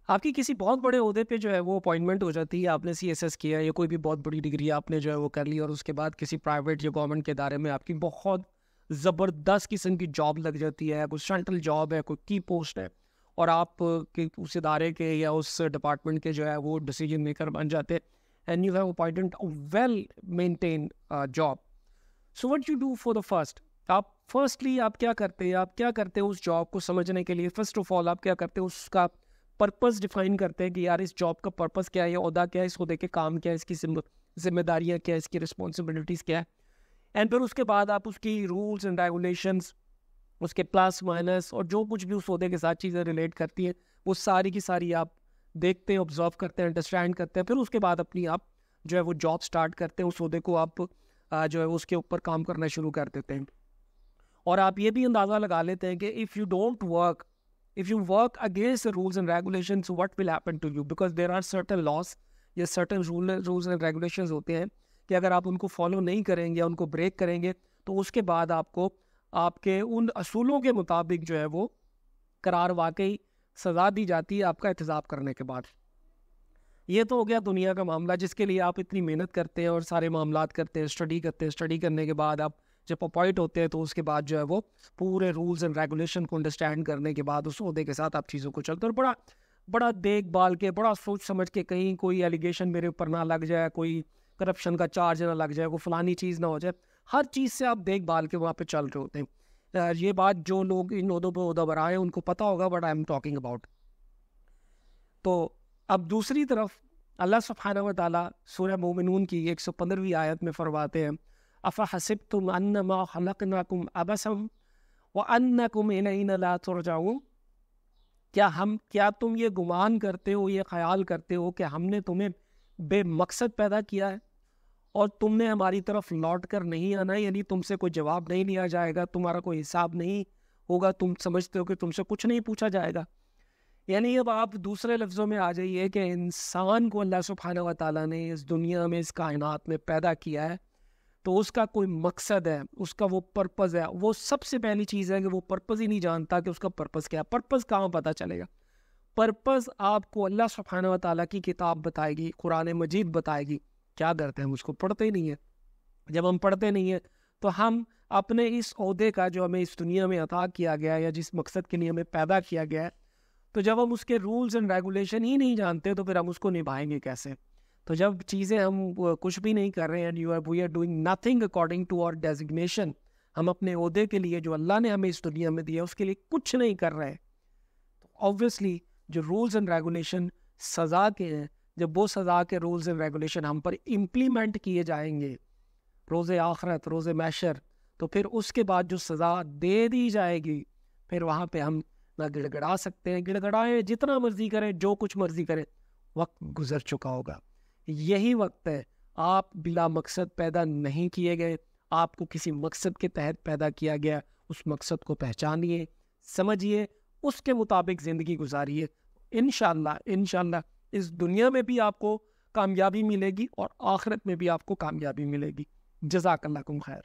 آپ کی کسی بہت بڑے عہدے پہ جو ہے وہ اپوائنٹمنٹ ہو جاتی ہے, آپ نے سی ایس ایس کیا یا کوئی بھی بہت بڑی ڈگری آپ نے جو ہے وہ کر لی, اور اس کے بعد کسی پرائیویٹ یا گورنمنٹ کے ادارے میں آپ کی بہت زبردست قسم کی جاب لگ جاتی ہے, کوئی سینٹرل جاب ہے, کوئی کی پوسٹ ہے, اور آپ اس ادارے کے یا اس ڈپارٹمنٹ کے جو ہے وہ ڈیسیجن میکر بن جاتے ہیں, and you have appointed well maintain job. So what you do for the first, آپ فرسٹلی آپ کیا کرتے ہیں اس جاب کو سمجھنے کے لیے. فرسٹ آف آل آپ کیا کرتے ہیں, اس کا پرپز ڈیفائن کرتے ہیں کہ یار اس جاب کا پرپز کیا ہے, یہ عہدہ کیا ہے, اس عہدے کے کام کیا ہے, اس کی ذمہ داریاں کیا ہے, اس کی رسپانسبلٹیز کیا ہے, اینڈ پھر اس کے بعد آپ اس کی رولس اینڈ ریگولیشنس, اس کے پلس مائنس اور جو کچھ بھی اس عہدے کے ساتھ چیزیں ریلیٹ کرتی ہیں وہ ساری کی ساری آپ دیکھتے ہیں, آبزرو کرتے ہیں, انڈرسٹینڈ کرتے ہیں. پھر اس کے بعد اپنی آپ جو ہے وہ جاب سٹارٹ کرتے ہیں, اس عہدے کو آپ جو ہے اس کے اوپر کام کرنا شروع کر دیتے ہیں. اور آپ یہ بھی اندازہ لگا لیتے ہیں کہ if you work against the rules and regulations, what will happen to you, because there are certain laws یا certain rules and regulations ہوتے ہیں کہ اگر آپ ان کو فالو نہیں کریں گے یا ان کو بریک کریں گے تو اس کے بعد آپ کو آپ کے ان اصولوں کے مطابق جو ہے وہ قرار واقعی سزا دی جاتی ہے آپ کا احتساب کرنے کے بعد. یہ تو ہو گیا دنیا کا معاملہ جس کے لیے آپ اتنی محنت کرتے ہیں اور سارے معاملات کرتے ہیں, اسٹڈی کرتے ہیں. اسٹڈی کرنے کے بعد آپ جب اپوائنٹ ہوتے ہیں تو اس کے بعد جو ہے وہ پورے رولز اینڈ ریگولیشن کو انڈرسٹینڈ کرنے کے بعد اس عہدے کے ساتھ آپ چیزوں کو چلتے ہیں, اور بڑا دیکھ بھال کے, بڑا سوچ سمجھ کے, کہیں کوئی ایلیگیشن میرے اوپر نہ لگ جائے, کوئی کرپشن کا چارج نہ لگ جائے, کوئی فلانی چیز نہ ہو جائے, ہر چیز سے آپ دیکھ بھال کے وہاں پہ چل رہے ہوتے ہیں. یہ بات جو لوگ ان عہدوں پہ عہدہ برائے ہیں ان کو پتہ ہوگا but I am talking about. تو اب دوسری طرف اللہ سبحانہ و تعالیٰ سورہ مومنون کی 115ویں آیت میں فرماتے ہیں, افحسبتم انما خلقناکم عبثا وانکم الینا لا ترجعون, کیا تم یہ گمان کرتے ہو, یہ خیال کرتے ہو کہ ہم نے تمہیں بے مقصد پیدا کیا ہے اور تم نے ہماری طرف لوٹ کر نہیں آنا, یعنی تم سے کوئی جواب نہیں لیا جائے گا, تمہارا کوئی حساب نہیں ہوگا, تم سمجھتے ہو کہ تم سے کچھ نہیں پوچھا جائے گا. یعنی اب آپ دوسرے لفظوں میں آ جائیے کہ انسان کو اللہ سبحانہ و تعالیٰ نے اس دنیا میں, اس کائنات میں پیدا کیا ہے تو اس کا کوئی مقصد ہے, اس کا وہ پرپز ہے. وہ سب سے پہلی چیز ہے کہ وہ پرپز ہی نہیں جانتا کہ اس کا پرپز کیا ہے. پرپز کہاں پتہ چلے گا؟ پرپز آپ کو اللہ سبحانہ و تعالیٰ کی کتاب بتائے گی, قرآن مجید بتائے گی. کیا کرتے ہیں ہم اس کو پڑھتے ہی نہیں ہیں. جب ہم پڑھتے نہیں ہیں تو ہم اپنے اس عہدے کا جو ہمیں اس دنیا میں عطا کیا گیا ہے یا جس مقصد کے لیے ہمیں پیدا کیا گیا ہے, تو جب ہم اس کے رولز اینڈ ریگولیشن ہی نہیں جانتے تو پھر ہم اس کو نبھائیں گے کیسے؟ تو جب چیزیں ہم کچھ بھی نہیں کر رہے ہیں, we are doing nothing according to our designation, ہم اپنے عہدے کے لیے جو اللہ نے ہمیں اس دنیا میں دیا اس کے لیے کچھ نہیں کر رہے, تو آبویسلی جو رولز اینڈ ریگولیشن سزا کے ہیں, جب وہ سزا کے رولز اینڈ ریگولیشن ہم پر امپلیمنٹ کیے جائیں گے روز آخرت, روز محشر, تو پھر اس کے بعد جو سزا دے دی جائے گی پھر وہاں پہ ہم نہ گڑ گڑا سکتے ہیں, گڑ گڑائیں جتنا مرضی کریں, جو کچھ مرضی کریں, وقت گزر چکا ہوگا. یہی وقت ہے, آپ بلا مقصد پیدا نہیں کیے گئے, آپ کو کسی مقصد کے تحت پیدا کیا گیا. اس مقصد کو پہچانیے, سمجھیے, اس کے مطابق زندگی گزاریے. انشاءاللہ اس دنیا میں بھی آپ کو کامیابی ملے گی اور آخرت میں بھی آپ کو کامیابی ملے گی. جزاک اللہ خیر.